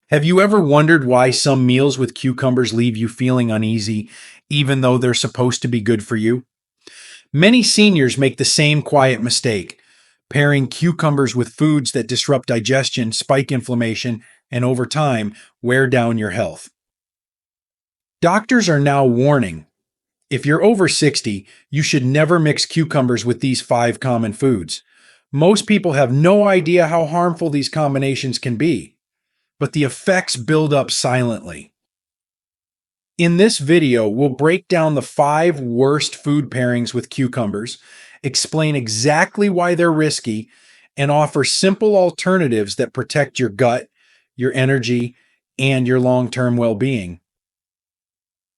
Have you ever wondered why some meals with cucumbers leave you feeling uneasy, even though they're supposed to be good for you? Many seniors make the same quiet mistake, pairing cucumbers with foods that disrupt digestion, spike inflammation, and over time, wear down your health. Doctors are now warning if you're over 60, you should never mix cucumbers with these five common foods. Most people have no idea how harmful these combinations can be, but the effects build up silently. In this video, we'll break down the 5 worst food pairings with cucumbers, explain exactly why they're risky, and offer simple alternatives that protect your gut, your energy, and your long-term well-being.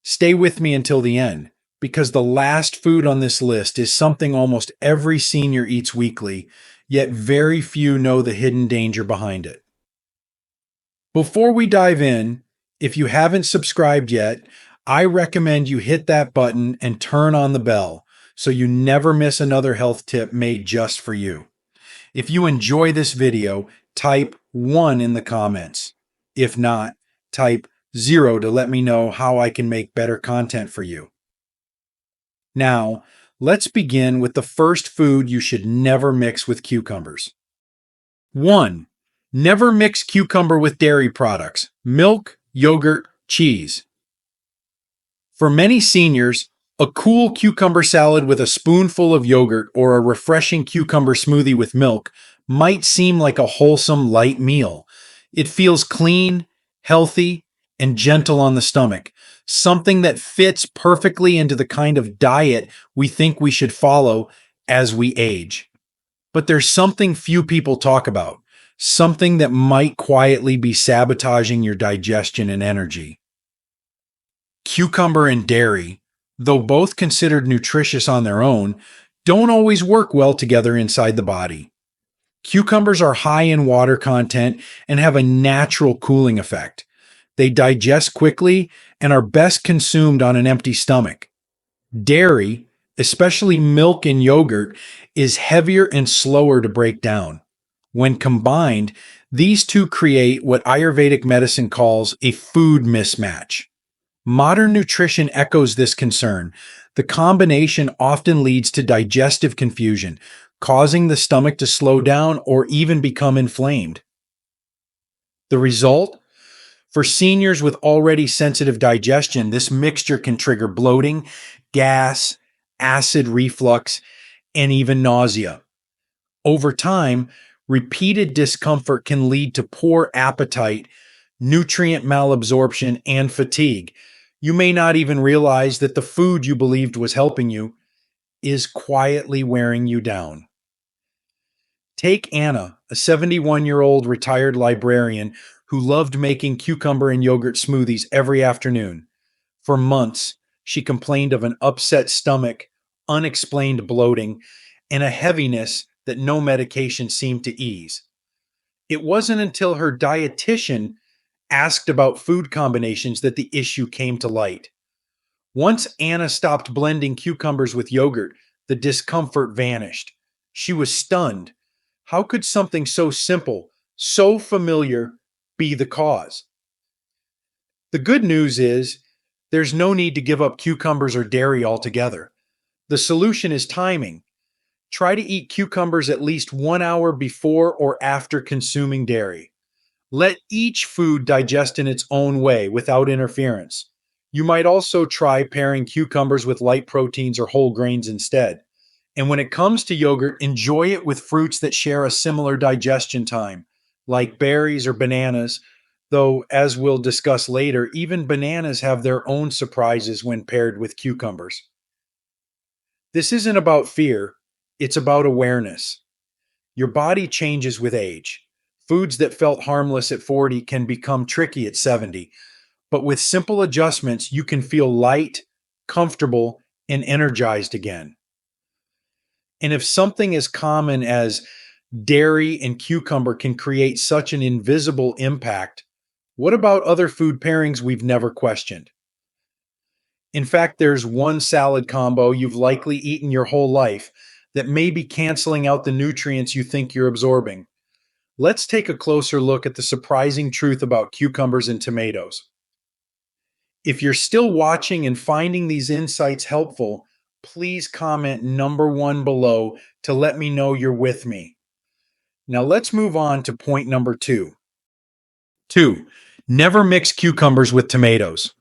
Stay with me until the end, because the last food on this list is something almost every senior eats weekly, yet very few know the hidden danger behind it. Before we dive in, if you haven't subscribed yet, I recommend you hit that button and turn on the bell so you never miss another health tip made just for you. If you enjoy this video, type 1 in the comments. If not, type 0 to let me know how I can make better content for you. Now, let's begin with the first food you should never mix with cucumbers. 1. Never mix cucumber with dairy products, milk, yogurt, cheese. For many seniors, a cool cucumber salad with a spoonful of yogurt or a refreshing cucumber smoothie with milk might seem like a wholesome, light meal. It feels clean, healthy, and gentle on the stomach, something that fits perfectly into the kind of diet we think we should follow as we age. But there's something few people talk about. Something that might quietly be sabotaging your digestion and energy. Cucumber and dairy, though both considered nutritious on their own, don't always work well together inside the body. Cucumbers are high in water content and have a natural cooling effect. They digest quickly and are best consumed on an empty stomach. Dairy, especially milk and yogurt, is heavier and slower to break down. When combined, these two create what Ayurvedic medicine calls a food mismatch. Modern nutrition echoes this concern. The combination often leads to digestive confusion, causing the stomach to slow down or even become inflamed. The result? For seniors with already sensitive digestion, this mixture can trigger bloating, gas, acid reflux, and even nausea. Over time, repeated discomfort can lead to poor appetite, nutrient malabsorption, and fatigue. You may not even realize that the food you believed was helping you is quietly wearing you down. Take Anna, a 71-year-old retired librarian who loved making cucumber and yogurt smoothies every afternoon. For months, she complained of an upset stomach, unexplained bloating, and a heaviness that no medication seemed to ease. It wasn't until her dietitian asked about food combinations that the issue came to light. Once Anna stopped blending cucumbers with yogurt, the discomfort vanished. She was stunned. How could something so simple, so familiar, be the cause? The good news is, there's no need to give up cucumbers or dairy altogether. The solution is timing. Try to eat cucumbers at least 1 hour before or after consuming dairy. Let each food digest in its own way without interference. You might also try pairing cucumbers with light proteins or whole grains instead. And when it comes to yogurt, enjoy it with fruits that share a similar digestion time, like berries or bananas, though, as we'll discuss later, even bananas have their own surprises when paired with cucumbers. This isn't about fear. It's about awareness. Your body changes with age. Foods that felt harmless at 40 can become tricky at 70, but with simple adjustments, you can feel light, comfortable, and energized again. And if something as common as dairy and cucumber can create such an invisible impact, what about other food pairings we've never questioned? In fact, there's one salad combo you've likely eaten your whole life that may be canceling out the nutrients you think you're absorbing. Let's take a closer look at the surprising truth about cucumbers and tomatoes. If you're still watching and finding these insights helpful, please comment number one below to let me know you're with me. Now let's move on to point number two. Two, never mix cucumbers with tomatoes.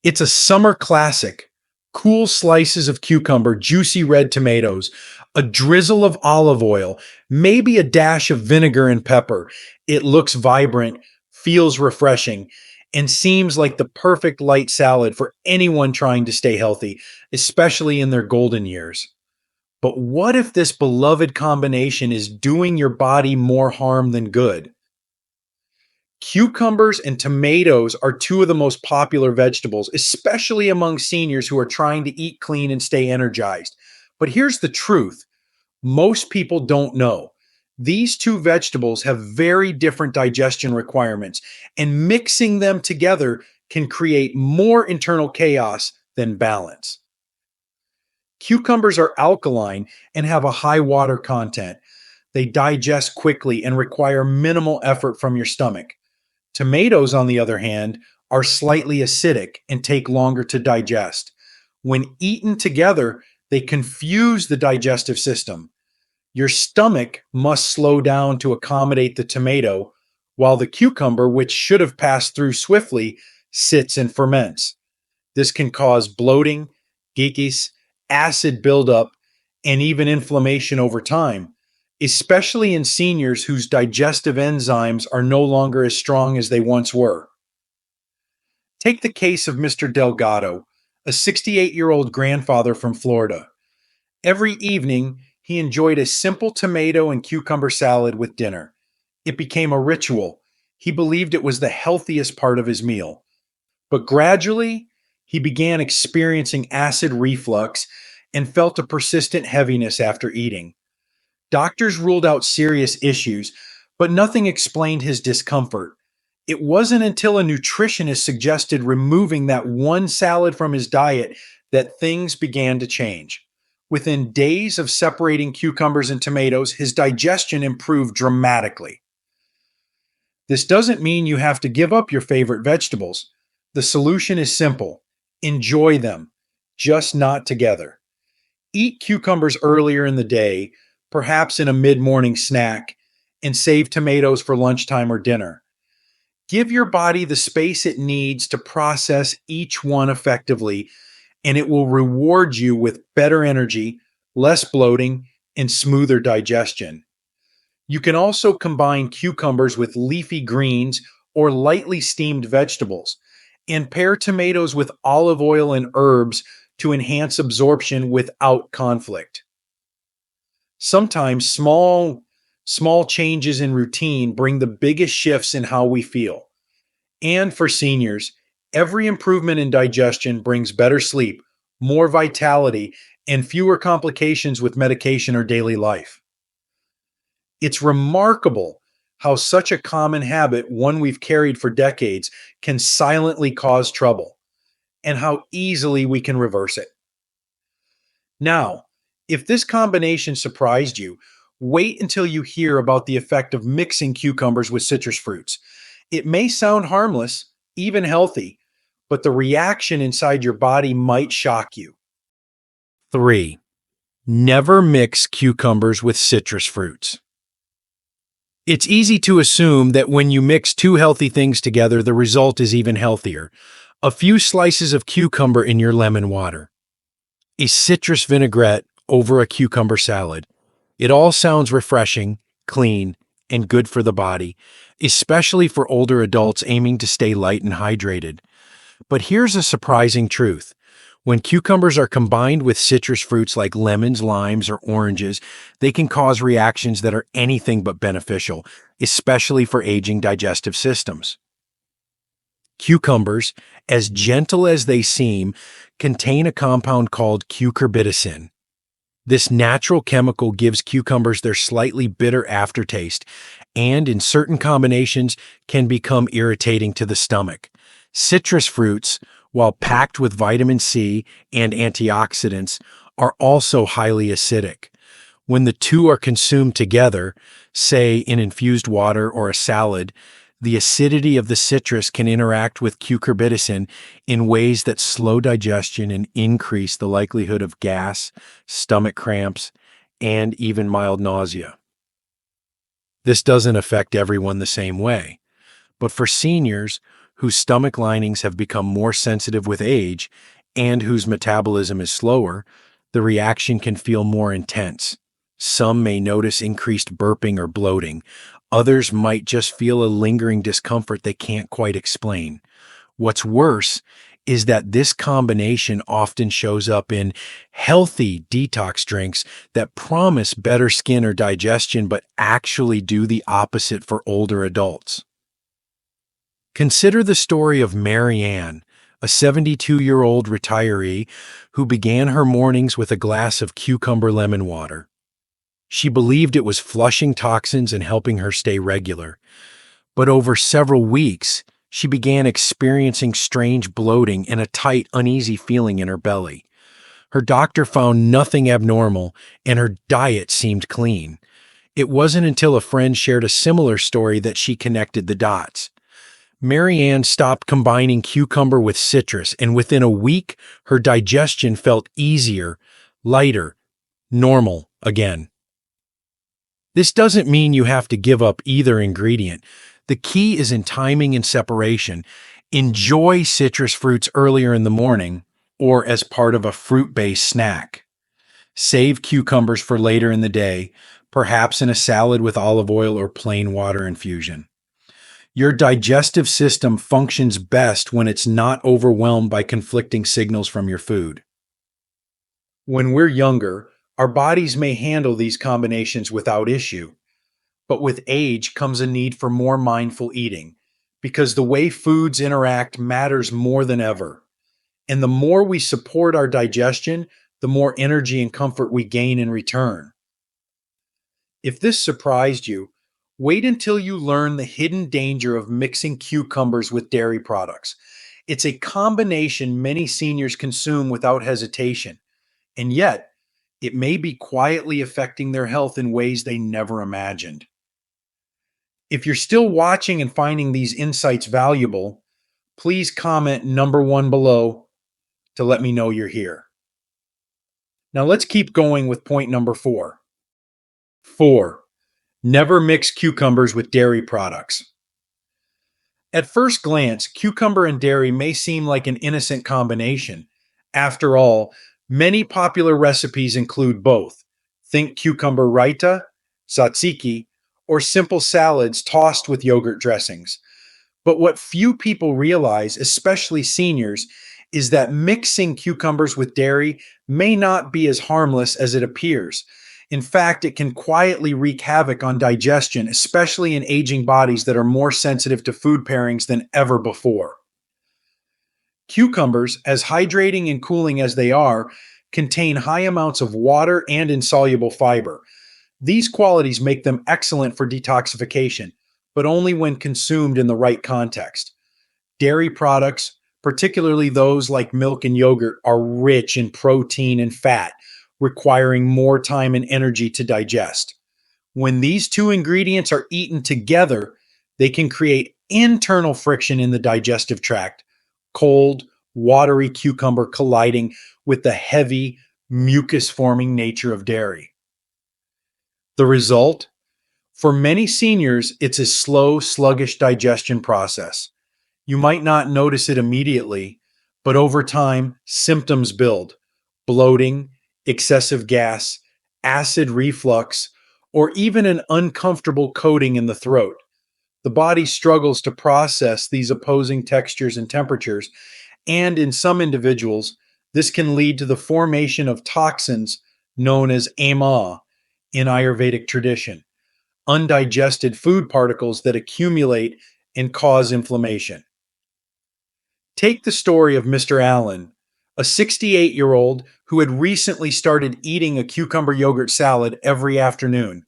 It's a summer classic. Cool slices of cucumber, juicy red tomatoes, a drizzle of olive oil, maybe a dash of vinegar and pepper. It looks vibrant, feels refreshing, and seems like the perfect light salad for anyone trying to stay healthy, especially in their golden years. But what if this beloved combination is doing your body more harm than good? Cucumbers and tomatoes are two of the most popular vegetables, especially among seniors who are trying to eat clean and stay energized. But here's the truth: most people don't know. These two vegetables have very different digestion requirements, and mixing them together can create more internal chaos than balance. Cucumbers are alkaline and have a high water content. They digest quickly and require minimal effort from your stomach. Tomatoes, on the other hand, are slightly acidic and take longer to digest. When eaten together, they confuse the digestive system. Your stomach must slow down to accommodate the tomato, while the cucumber, which should have passed through swiftly, sits and ferments. This can cause bloating, geekies, acid buildup, and even inflammation over time, especially in seniors whose digestive enzymes are no longer as strong as they once were. Take the case of Mr. Delgado, a 68-year-old grandfather from Florida. Every evening, he enjoyed a simple tomato and cucumber salad with dinner. It became a ritual. He believed it was the healthiest part of his meal. But gradually, he began experiencing acid reflux and felt a persistent heaviness after eating. Doctors ruled out serious issues, but nothing explained his discomfort. It wasn't until a nutritionist suggested removing that one salad from his diet that things began to change. Within days of separating cucumbers and tomatoes, his digestion improved dramatically. This doesn't mean you have to give up your favorite vegetables. The solution is simple: enjoy them, just not together. Eat cucumbers earlier in the day, perhaps in a mid-morning snack, and save tomatoes for lunchtime or dinner. Give your body the space it needs to process each one effectively, and it will reward you with better energy, less bloating, and smoother digestion. You can also combine cucumbers with leafy greens or lightly steamed vegetables, and pair tomatoes with olive oil and herbs to enhance absorption without conflict. Sometimes small changes in routine bring the biggest shifts in how we feel. And for seniors, every improvement in digestion brings better sleep, more vitality, and fewer complications with medication or daily life. It's remarkable how such a common habit, one we've carried for decades, can silently cause trouble, and how easily we can reverse it. Now, if this combination surprised you, wait until you hear about the effect of mixing cucumbers with citrus fruits. It may sound harmless, even healthy, but the reaction inside your body might shock you. 3. Never mix cucumbers with citrus fruits. It's easy to assume that when you mix two healthy things together, the result is even healthier. A few slices of cucumber in your lemon water, a citrus vinaigrette over a cucumber salad. It all sounds refreshing, clean, and good for the body, especially for older adults aiming to stay light and hydrated. But here's a surprising truth. When cucumbers are combined with citrus fruits like lemons, limes, or oranges, they can cause reactions that are anything but beneficial, especially for aging digestive systems. Cucumbers, as gentle as they seem, contain a compound called cucurbitacin. This natural chemical gives cucumbers their slightly bitter aftertaste and, in certain combinations, can become irritating to the stomach. Citrus fruits, while packed with vitamin C and antioxidants, are also highly acidic. When the two are consumed together, say in infused water or a salad, the acidity of the citrus can interact with cucurbitacin in ways that slow digestion and increase the likelihood of gas, stomach cramps, and even mild nausea. This doesn't affect everyone the same way, but for seniors whose stomach linings have become more sensitive with age and whose metabolism is slower, the reaction can feel more intense. Some may notice increased burping or bloating. Others might just feel a lingering discomfort they can't quite explain. What's worse is that this combination often shows up in healthy detox drinks that promise better skin or digestion but actually do the opposite for older adults. Consider the story of Mary Ann, a 72-year-old retiree who began her mornings with a glass of cucumber lemon water. She believed it was flushing toxins and helping her stay regular. But over several weeks, she began experiencing strange bloating and a tight, uneasy feeling in her belly. Her doctor found nothing abnormal, and her diet seemed clean. It wasn't until a friend shared a similar story that she connected the dots. Mary Ann stopped combining cucumber with citrus, and within a week, her digestion felt easier, lighter, normal again. This doesn't mean you have to give up either ingredient. The key is in timing and separation. Enjoy citrus fruits earlier in the morning or as part of a fruit-based snack. Save cucumbers for later in the day, perhaps in a salad with olive oil or plain water infusion. Your digestive system functions best when it's not overwhelmed by conflicting signals from your food. When we're younger, our bodies may handle these combinations without issue, but with age comes a need for more mindful eating because the way foods interact matters more than ever. And the more we support our digestion, the more energy and comfort we gain in return. If this surprised you, wait until you learn the hidden danger of mixing cucumbers with dairy products. It's a combination many seniors consume without hesitation, and yet it may be quietly affecting their health in ways they never imagined. If you're still watching and finding these insights valuable, please comment number 1 below to let me know you're here. Now let's keep going with point number 4. 4. Never mix cucumbers with dairy products. At first glance, cucumber and dairy may seem like an innocent combination. After all, many popular recipes include both. Think cucumber raita, tzatziki, or simple salads tossed with yogurt dressings. But what few people realize, especially seniors, is that mixing cucumbers with dairy may not be as harmless as it appears. In fact, it can quietly wreak havoc on digestion, especially in aging bodies that are more sensitive to food pairings than ever before. Cucumbers, as hydrating and cooling as they are, contain high amounts of water and insoluble fiber. These qualities make them excellent for detoxification, but only when consumed in the right context. Dairy products, particularly those like milk and yogurt, are rich in protein and fat, requiring more time and energy to digest. When these two ingredients are eaten together, they can create internal friction in the digestive tract, cold, watery cucumber colliding with the heavy, mucus-forming nature of dairy. The result? For many seniors, it's a slow, sluggish digestion process. You might not notice it immediately, but over time, symptoms build: bloating, excessive gas, acid reflux, or even an uncomfortable coating in the throat. The body struggles to process these opposing textures and temperatures, and in some individuals, this can lead to the formation of toxins known as ama in Ayurvedic tradition, undigested food particles that accumulate and cause inflammation. Take the story of Mr. Allen, a 68-year-old who had recently started eating a cucumber yogurt salad every afternoon.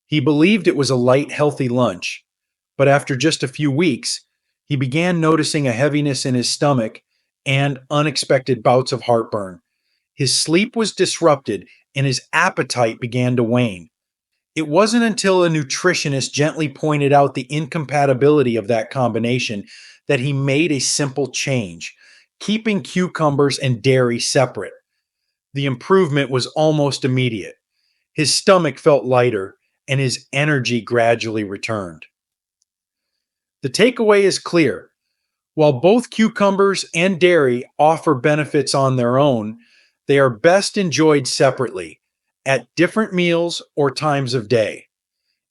He believed it was a light, healthy lunch, but after just a few weeks, he began noticing a heaviness in his stomach and unexpected bouts of heartburn. His sleep was disrupted and his appetite began to wane. It wasn't until a nutritionist gently pointed out the incompatibility of that combination that he made a simple change, keeping cucumbers and dairy separate. The improvement was almost immediate. His stomach felt lighter, and his energy gradually returned. The takeaway is clear. While both cucumbers and dairy offer benefits on their own, they are best enjoyed separately, at different meals or times of day.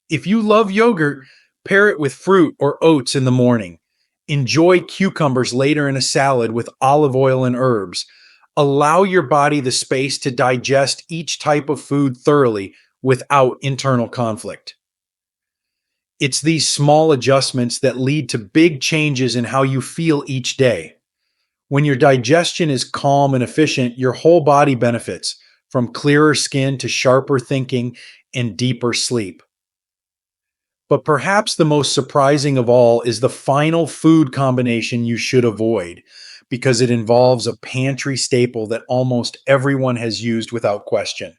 If you love yogurt, pair it with fruit or oats in the morning. Enjoy cucumbers later in a salad with olive oil and herbs. Allow your body the space to digest each type of food thoroughly without internal conflict. It's these small adjustments that lead to big changes in how you feel each day. When your digestion is calm and efficient, your whole body benefits, from clearer skin to sharper thinking and deeper sleep. But perhaps the most surprising of all is the final food combination you should avoid, because it involves a pantry staple that almost everyone has used without question.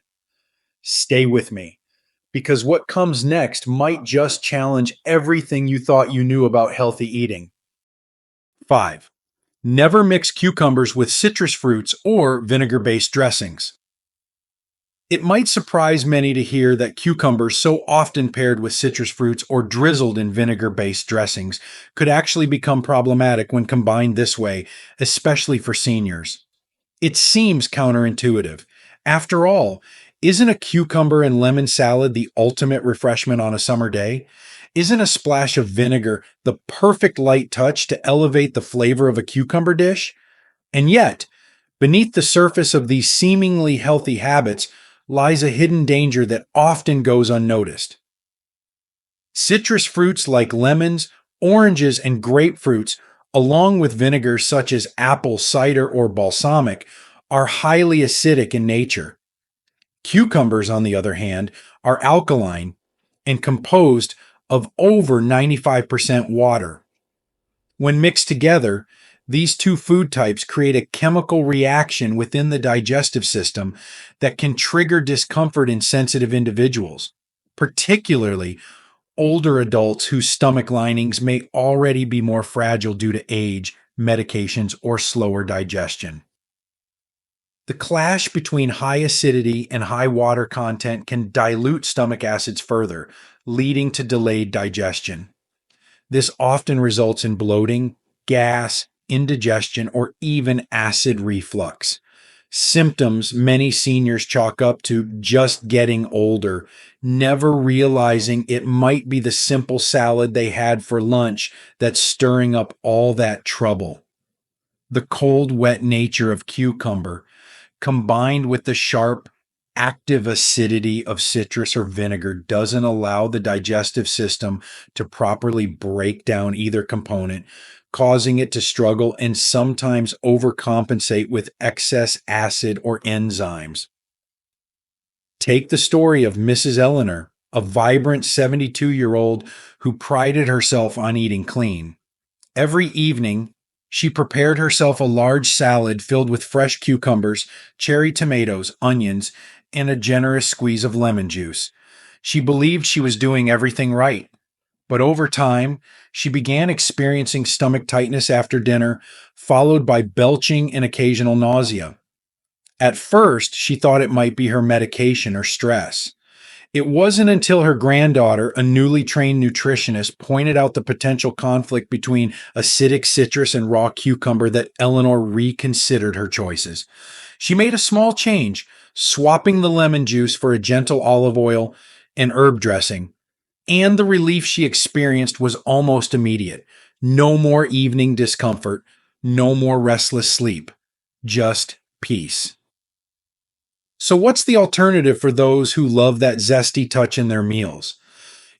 Stay with me, because what comes next might just challenge everything you thought you knew about healthy eating. 5. Never mix cucumbers with citrus fruits or vinegar-based dressings. It might surprise many to hear that cucumbers, so often paired with citrus fruits or drizzled in vinegar-based dressings, could actually become problematic when combined this way, especially for seniors. It seems counterintuitive. After all, isn't a cucumber and lemon salad the ultimate refreshment on a summer day? Isn't a splash of vinegar the perfect light touch to elevate the flavor of a cucumber dish? And yet, beneath the surface of these seemingly healthy habits lies a hidden danger that often goes unnoticed. Citrus fruits like lemons, oranges, and grapefruits, along with vinegars such as apple cider or balsamic, are highly acidic in nature. Cucumbers, on the other hand, are alkaline and composed of over 95% water. When mixed together, these two food types create a chemical reaction within the digestive system that can trigger discomfort in sensitive individuals, particularly older adults whose stomach linings may already be more fragile due to age, medications, or slower digestion. The clash between high acidity and high water content can dilute stomach acids further, leading to delayed digestion. This often results in bloating, gas, indigestion, or even acid reflux. Symptoms many seniors chalk up to just getting older, never realizing it might be the simple salad they had for lunch that's stirring up all that trouble. The cold, wet nature of cucumber, combined with the sharp, active acidity of citrus or vinegar, doesn't allow the digestive system to properly break down either component, causing it to struggle and sometimes overcompensate with excess acid or enzymes. Take the story of Mrs. Eleanor, a vibrant 72-year-old who prided herself on eating clean. Every evening, she prepared herself a large salad filled with fresh cucumbers, cherry tomatoes, onions, and a generous squeeze of lemon juice. She believed she was doing everything right. But over time, she began experiencing stomach tightness after dinner, followed by belching and occasional nausea. At first, she thought it might be her medication or stress. It wasn't until her granddaughter, a newly trained nutritionist, pointed out the potential conflict between acidic citrus and raw cucumber that Eleanor reconsidered her choices. She made a small change, swapping the lemon juice for a gentle olive oil and herb dressing. And the relief she experienced was almost immediate. No more evening discomfort, no more restless sleep, just peace. So what's the alternative for those who love that zesty touch in their meals?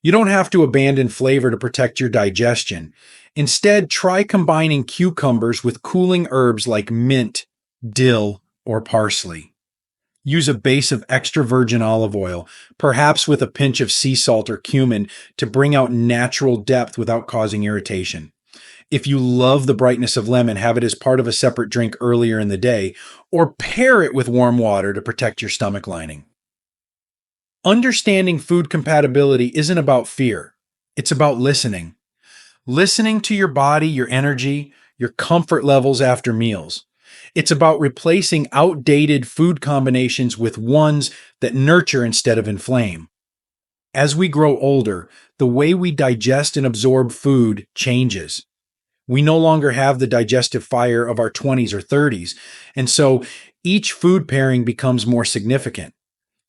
You don't have to abandon flavor to protect your digestion. Instead, try combining cucumbers with cooling herbs like mint, dill, or parsley. Use a base of extra virgin olive oil, perhaps with a pinch of sea salt or cumin, to bring out natural depth without causing irritation. If you love the brightness of lemon, have it as part of a separate drink earlier in the day, or pair it with warm water to protect your stomach lining. Understanding food compatibility isn't about fear, it's about listening. Listening to your body, your energy, your comfort levels after meals. It's about replacing outdated food combinations with ones that nurture instead of inflame. As we grow older, the way we digest and absorb food changes. We no longer have the digestive fire of our 20s or 30s, and so each food pairing becomes more significant.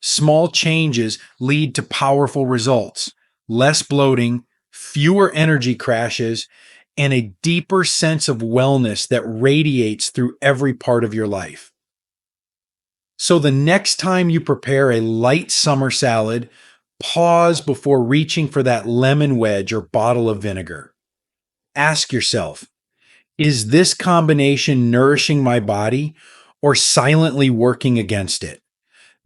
Small changes lead to powerful results: less bloating, fewer energy crashes, and a deeper sense of wellness that radiates through every part of your life. So, the next time you prepare a light summer salad, pause before reaching for that lemon wedge or bottle of vinegar. Ask yourself, is this combination nourishing my body or silently working against it?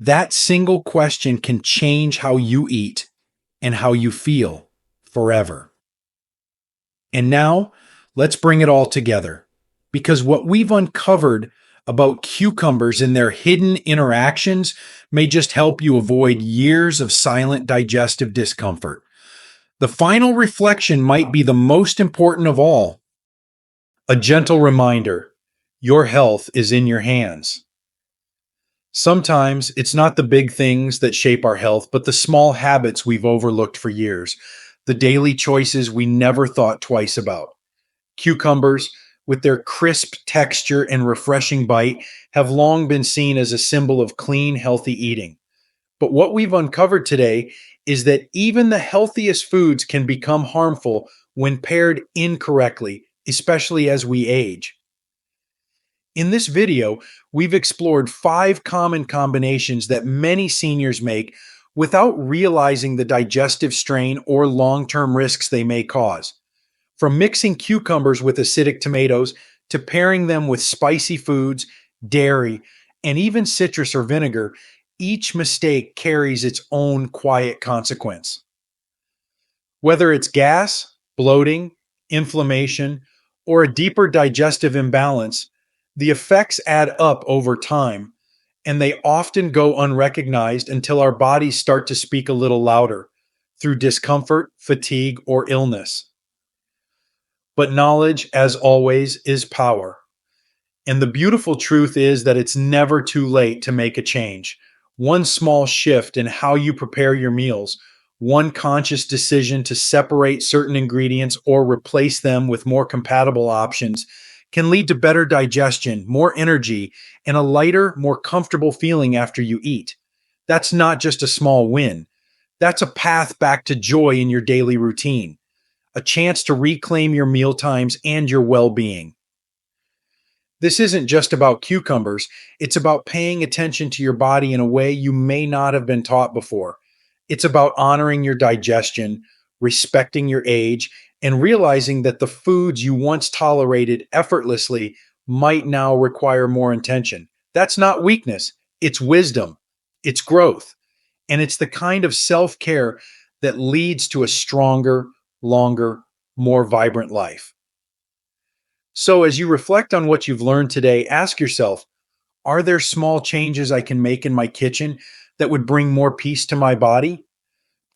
That single question can change how you eat and how you feel forever. And now, let's bring it all together. Because what we've uncovered about cucumbers and their hidden interactions may just help you avoid years of silent digestive discomfort. The final reflection might be the most important of all. A gentle reminder: your health is in your hands. Sometimes it's not the big things that shape our health, but the small habits we've overlooked for years, the daily choices we never thought twice about. Cucumbers, with their crisp texture and refreshing bite, have long been seen as a symbol of clean, healthy eating. But what we've uncovered today is that even the healthiest foods can become harmful when paired incorrectly, especially as we age. In this video, we've explored 5 common combinations that many seniors make without realizing the digestive strain or long-term risks they may cause. From mixing cucumbers with acidic tomatoes to pairing them with spicy foods, dairy, and even citrus or vinegar, each mistake carries its own quiet consequence. Whether it's gas, bloating, inflammation, or a deeper digestive imbalance, the effects add up over time, and they often go unrecognized until our bodies start to speak a little louder through discomfort, fatigue, or illness. But knowledge, as always, is power. And the beautiful truth is that it's never too late to make a change. One small shift in how you prepare your meals, one conscious decision to separate certain ingredients or replace them with more compatible options, can lead to better digestion, more energy, and a lighter, more comfortable feeling after you eat. That's not just a small win. That's a path back to joy in your daily routine, a chance to reclaim your meal times and your well-being. This isn't just about cucumbers, it's about paying attention to your body in a way you may not have been taught before. It's about honoring your digestion, respecting your age, and realizing that the foods you once tolerated effortlessly might now require more intention. That's not weakness, it's wisdom, it's growth, and it's the kind of self care that leads to a stronger, longer, more vibrant life. So, as you reflect on what you've learned today, ask yourself, are there small changes I can make in my kitchen that would bring more peace to my body?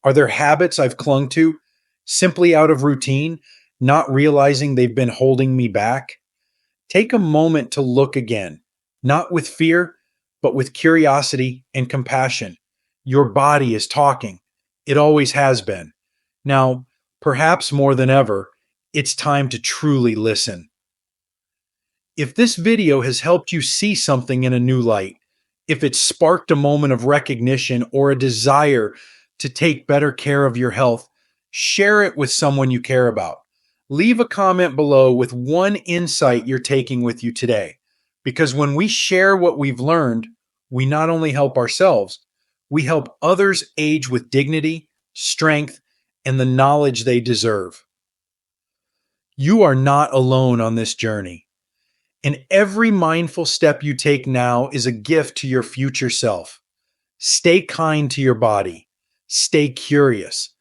Are there habits I've clung to simply out of routine, not realizing they've been holding me back? Take a moment to look again, not with fear, but with curiosity and compassion. Your body is talking. It always has been. Now, perhaps more than ever, it's time to truly listen. If this video has helped you see something in a new light, if it sparked a moment of recognition or a desire to take better care of your health, share it with someone you care about. Leave a comment below with one insight you're taking with you today. Because when we share what we've learned, we not only help ourselves, we help others age with dignity, strength, and the knowledge they deserve. You are not alone on this journey. And every mindful step you take now is a gift to your future self. Stay kind to your body. Stay curious.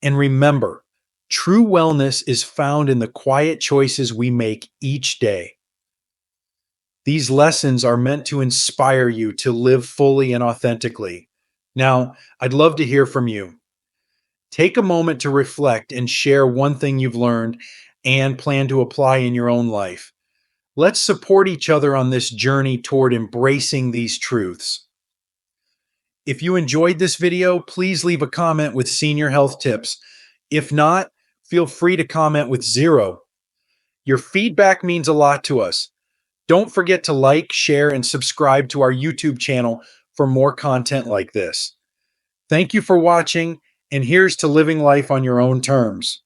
And remember, True wellness is found in the quiet choices we make each day. These lessons are meant to inspire you to live fully and authentically. Now, I'd love to hear from you. Take a moment to reflect and share one thing you've learned and plan to apply in your own life. Let's support each other on this journey toward embracing these truths. If you enjoyed this video, please leave a comment with senior health tips. If not, feel free to comment with 0. Your feedback means a lot to us. Don't forget to like, share, and subscribe to our YouTube channel for more content like this. Thank you for watching, and here's to living life on your own terms.